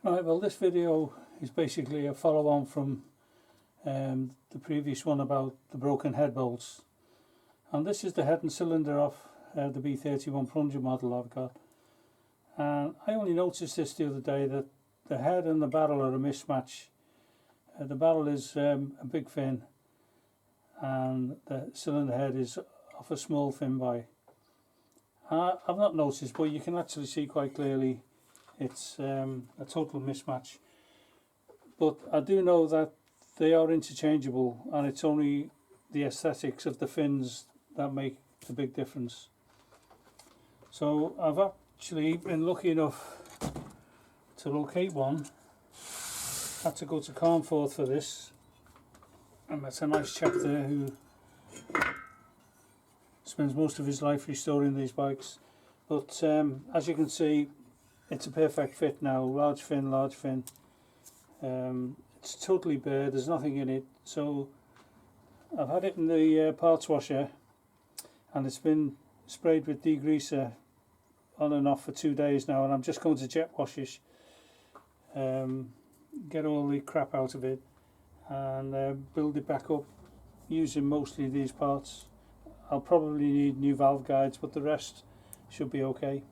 Right, well this video is basically a follow on from the previous one about the broken head bolts, and this is the head and cylinder off the B31 Plunger model I've got. And I only noticed this the other day, that the head and the barrel are a mismatch. The barrel is a big fin and the cylinder head is off a small fin by. I've not noticed, but you can actually see quite clearly it's a total mismatch. But I do know that they are interchangeable, and it's only the aesthetics of the fins that make the big difference. So I've actually been lucky enough to locate one. Had to go to Carnforth for this, and that's a nice chap there who spends most of his life restoring these bikes. But as you can see, it's a perfect fit now. Large fin. It's totally bare, there's nothing in it. So I've had it in the parts washer, and it's been sprayed with degreaser on and off for 2 days now, and I'm just going to jet wash it, get all the crap out of it, and build it back up using mostly these parts. I'll probably need new valve guides, but the rest should be okay.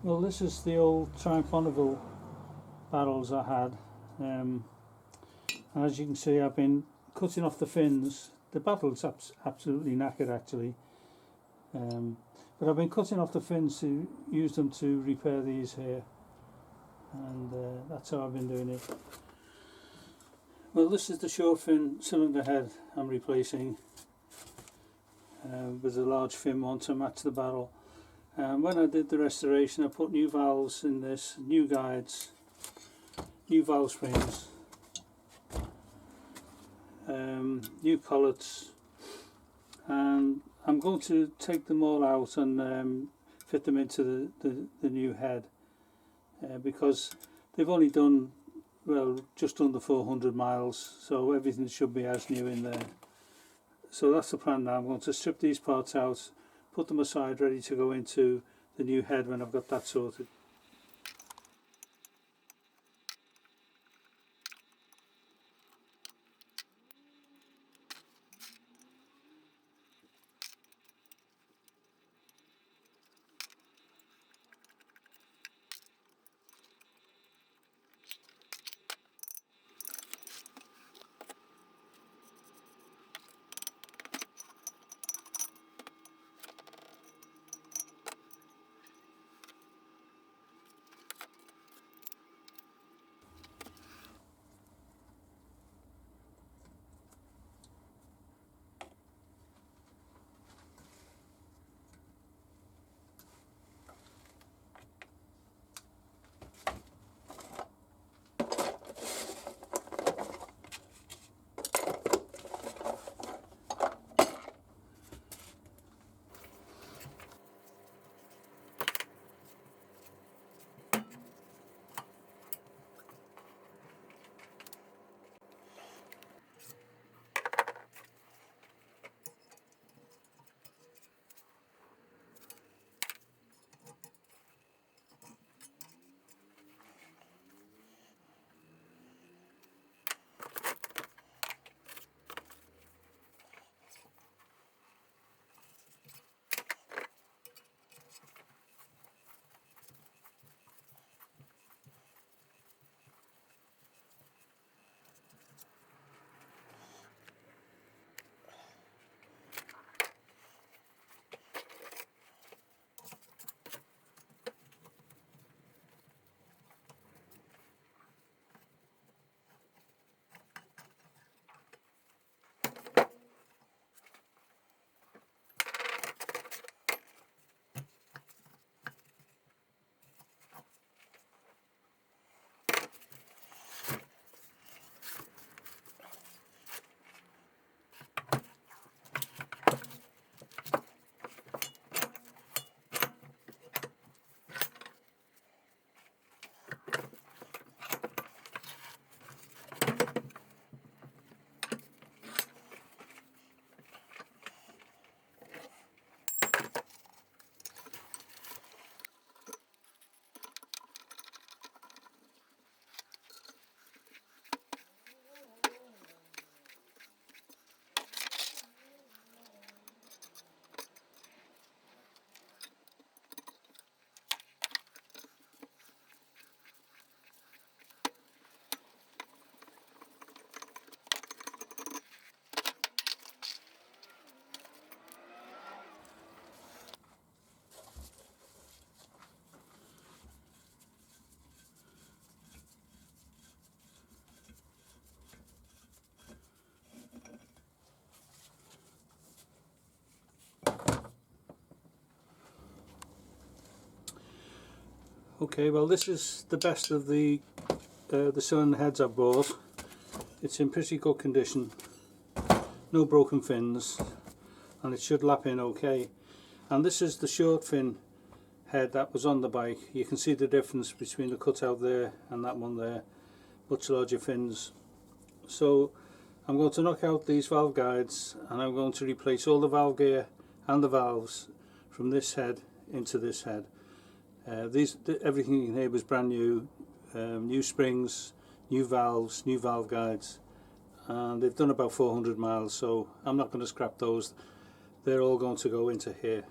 Well, this is the old Triumph Bonneville barrels I had, and as you can see, I've been cutting off the fins. The barrel's absolutely knackered actually, but I've been cutting off the fins to use them to repair these here, and that's how I've been doing it. Well, this is the short fin cylinder head I'm replacing with a large fin one to match the barrel. When I did the restoration, I put new valves in this, new guides, new valve springs, new collets, and I'm going to take them all out and fit them into the new head, because they've only done, well, just under 400 miles, so everything should be as new in there. So that's the plan now. I'm going to strip these parts out, put them aside, ready to go into the new head when I've got that sorted. Okay, well this is the best of the cylinder heads I've bought. It's in pretty good condition, no broken fins, and it should lap in okay. And this is the short fin head that was on the bike. You can see the difference between the cutout there and that one there, much larger fins. So I'm going to knock out these valve guides and I'm going to replace all the valve gear and the valves from this head into this head. Everything in here was brand new, new springs, new valves, new valve guides, and they've done about 400 miles, so I'm not going to scrap those. They're all going to go into here.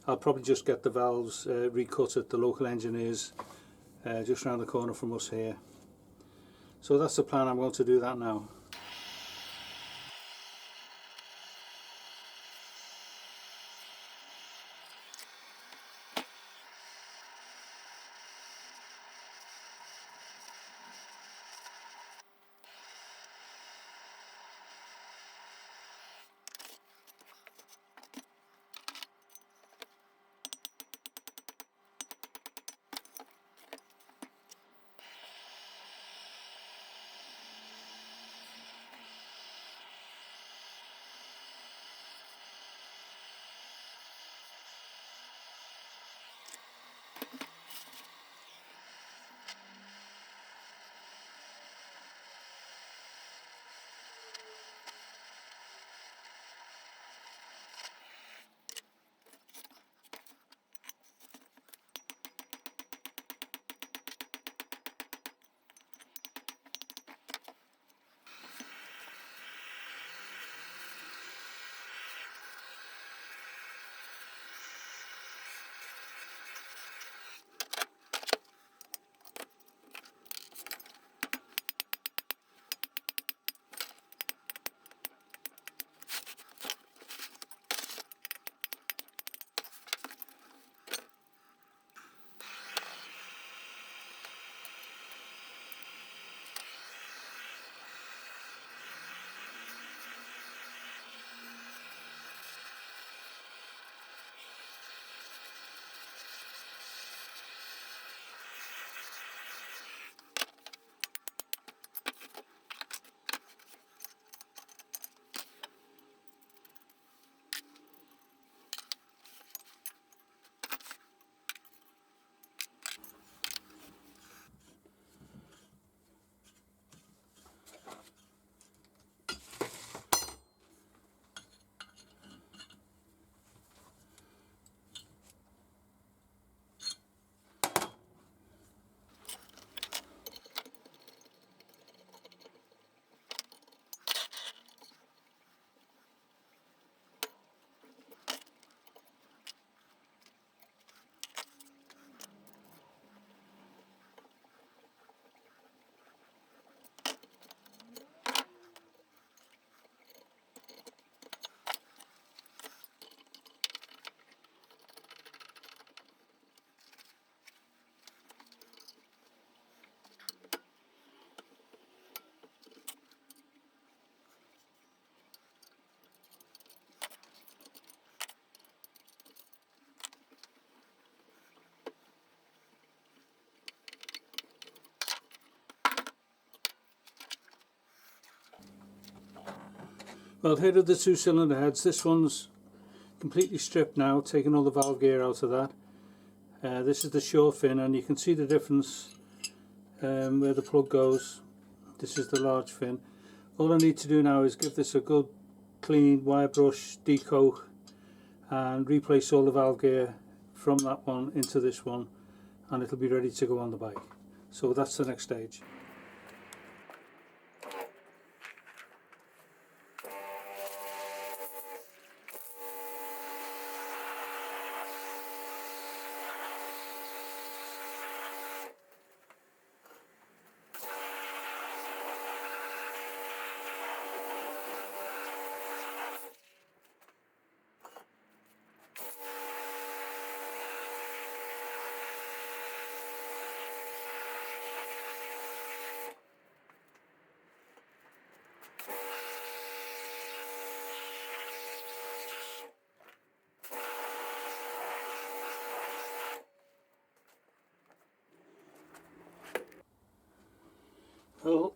I'll probably just get the valves recut at the local engineers just round the corner from us here. So that's the plan. I'm going to do that now. Well, here are the two cylinder heads. This one's completely stripped now, taking all the valve gear out of that. This is the short fin, and you can see the difference where the plug goes. This is the large fin. All I need to do now is give this a good clean wire brush, decoat, and replace all the valve gear from that one into this one, and it'll be ready to go on the bike. So that's the next stage. Well,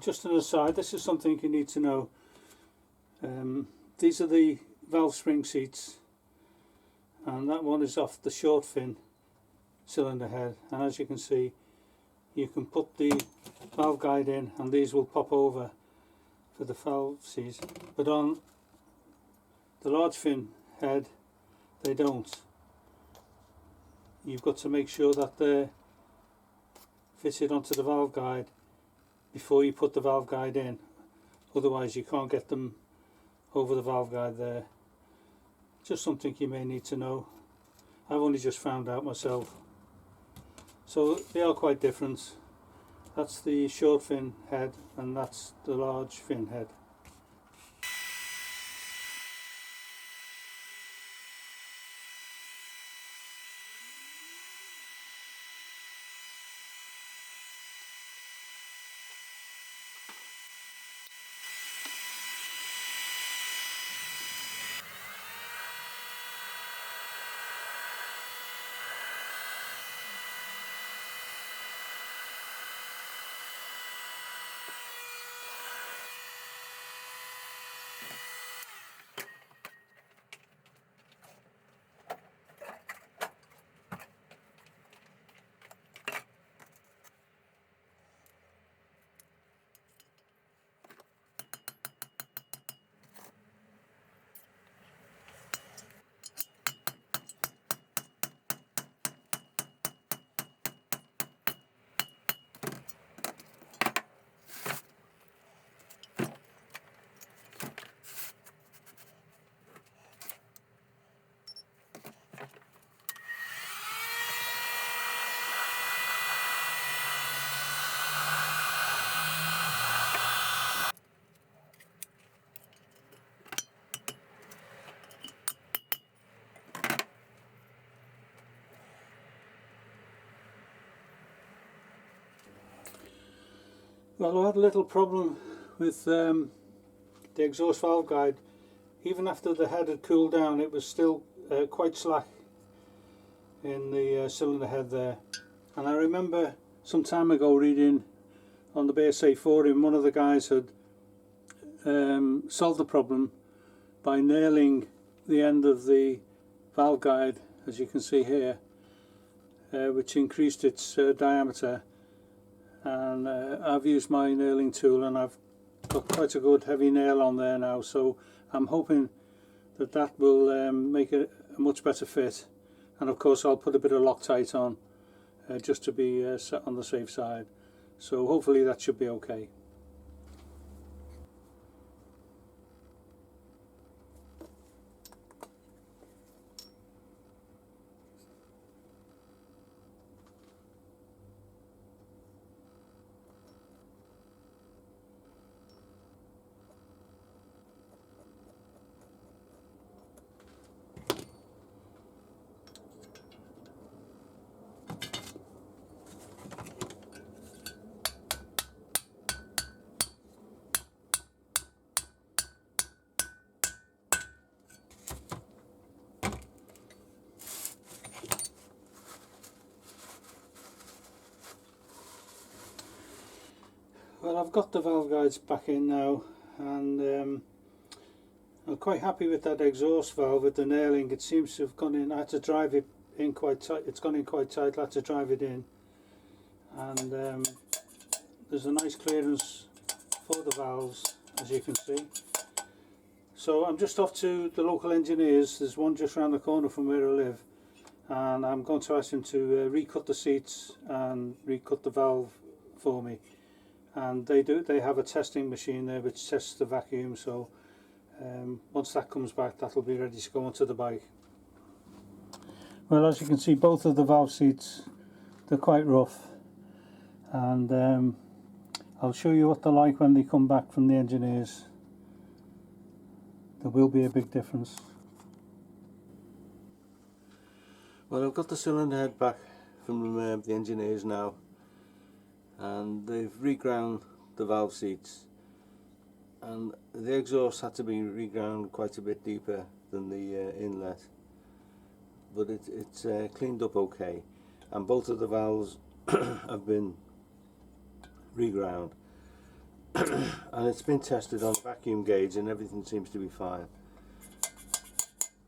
just an aside, this is something you need to know. These are the valve spring seats, and that one is off the short fin cylinder head, and as you can see, you can put the valve guide in and these will pop over for the valve seats, but on the large fin head they don't. You've got to make sure that they're fitted onto the valve guide before you put the valve guide in, otherwise you can't get them over the valve guide there. Just something you may need to know. I've only just found out myself. So they are quite different. That's the short fin head and that's the large fin head. Well, I had a little problem with the exhaust valve guide. Even after the head had cooled down, it was still quite slack in the cylinder head there. And I remember some time ago reading on the Bsa forum, one of the guys had solved the problem by nailing the end of the valve guide, as you can see here, which increased its diameter. And I've used my nailing tool and I've got quite a good heavy nail on there now, so I'm hoping that that will make it a much better fit. And of course I'll put a bit of Loctite on just to be on the safe side, so hopefully that should be okay. Well, I've got the valve guides back in now, and I'm quite happy with that exhaust valve with the nailing. It seems to have gone in. I had to drive it in quite tight. It's gone in quite tight. I had to drive it in, and there's a nice clearance for the valves, as you can see. So I'm just off to the local engineers. There's one just around the corner from where I live, and I'm going to ask him to recut the seats and recut the valve for me. And they have a testing machine there which tests the vacuum, so once that comes back, that'll be ready to go onto the bike. Well, as you can see, both of the valve seats, they're quite rough, and I'll show you what they're like when they come back from the engineers. There will be a big difference. Well, I've got the cylinder head back from the engineers now, and they've reground the valve seats, and the exhaust had to be reground quite a bit deeper than the inlet, but it's cleaned up okay, and both of the valves have been reground. And it's been tested on vacuum gauge and everything seems to be fine.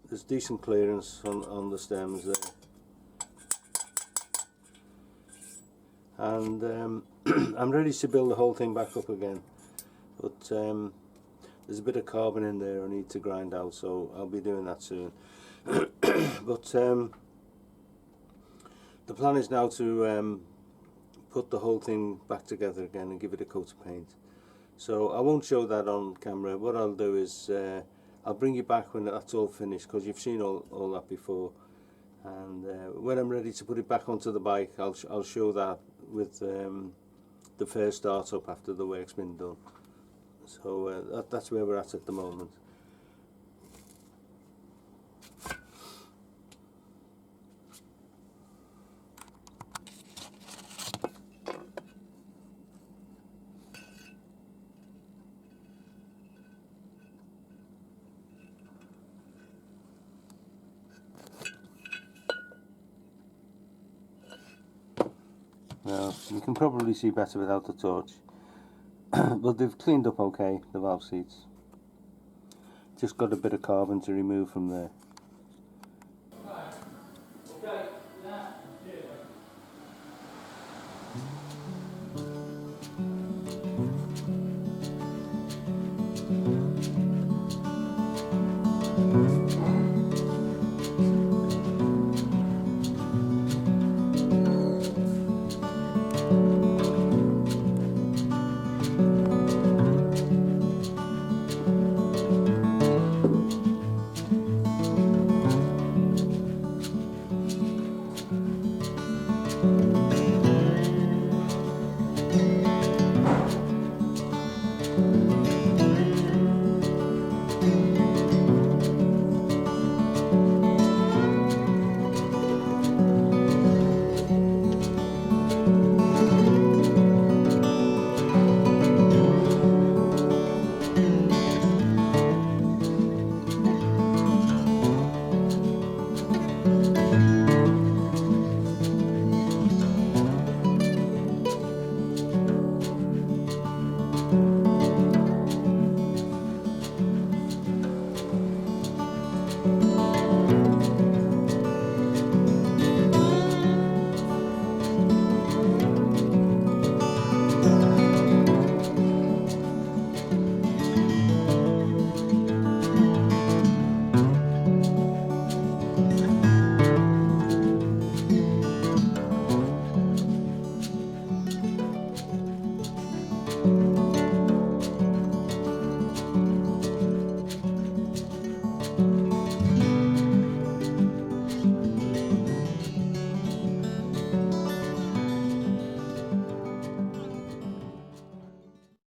There's decent clearance on the stems there. And I'm ready to build the whole thing back up again, but there's a bit of carbon in there I need to grind out, so I'll be doing that soon. But the plan is now to put the whole thing back together again and give it a coat of paint. So I won't show that on camera. What I'll do is I'll bring you back when that's all finished, because you've seen all that before. And when I'm ready to put it back onto the bike, I'll show that with the first start up after the work's been done. So that's where we're at the moment. Now you can probably see better without the torch. But they've cleaned up okay, the valve seats. Just got a bit of carbon to remove from there.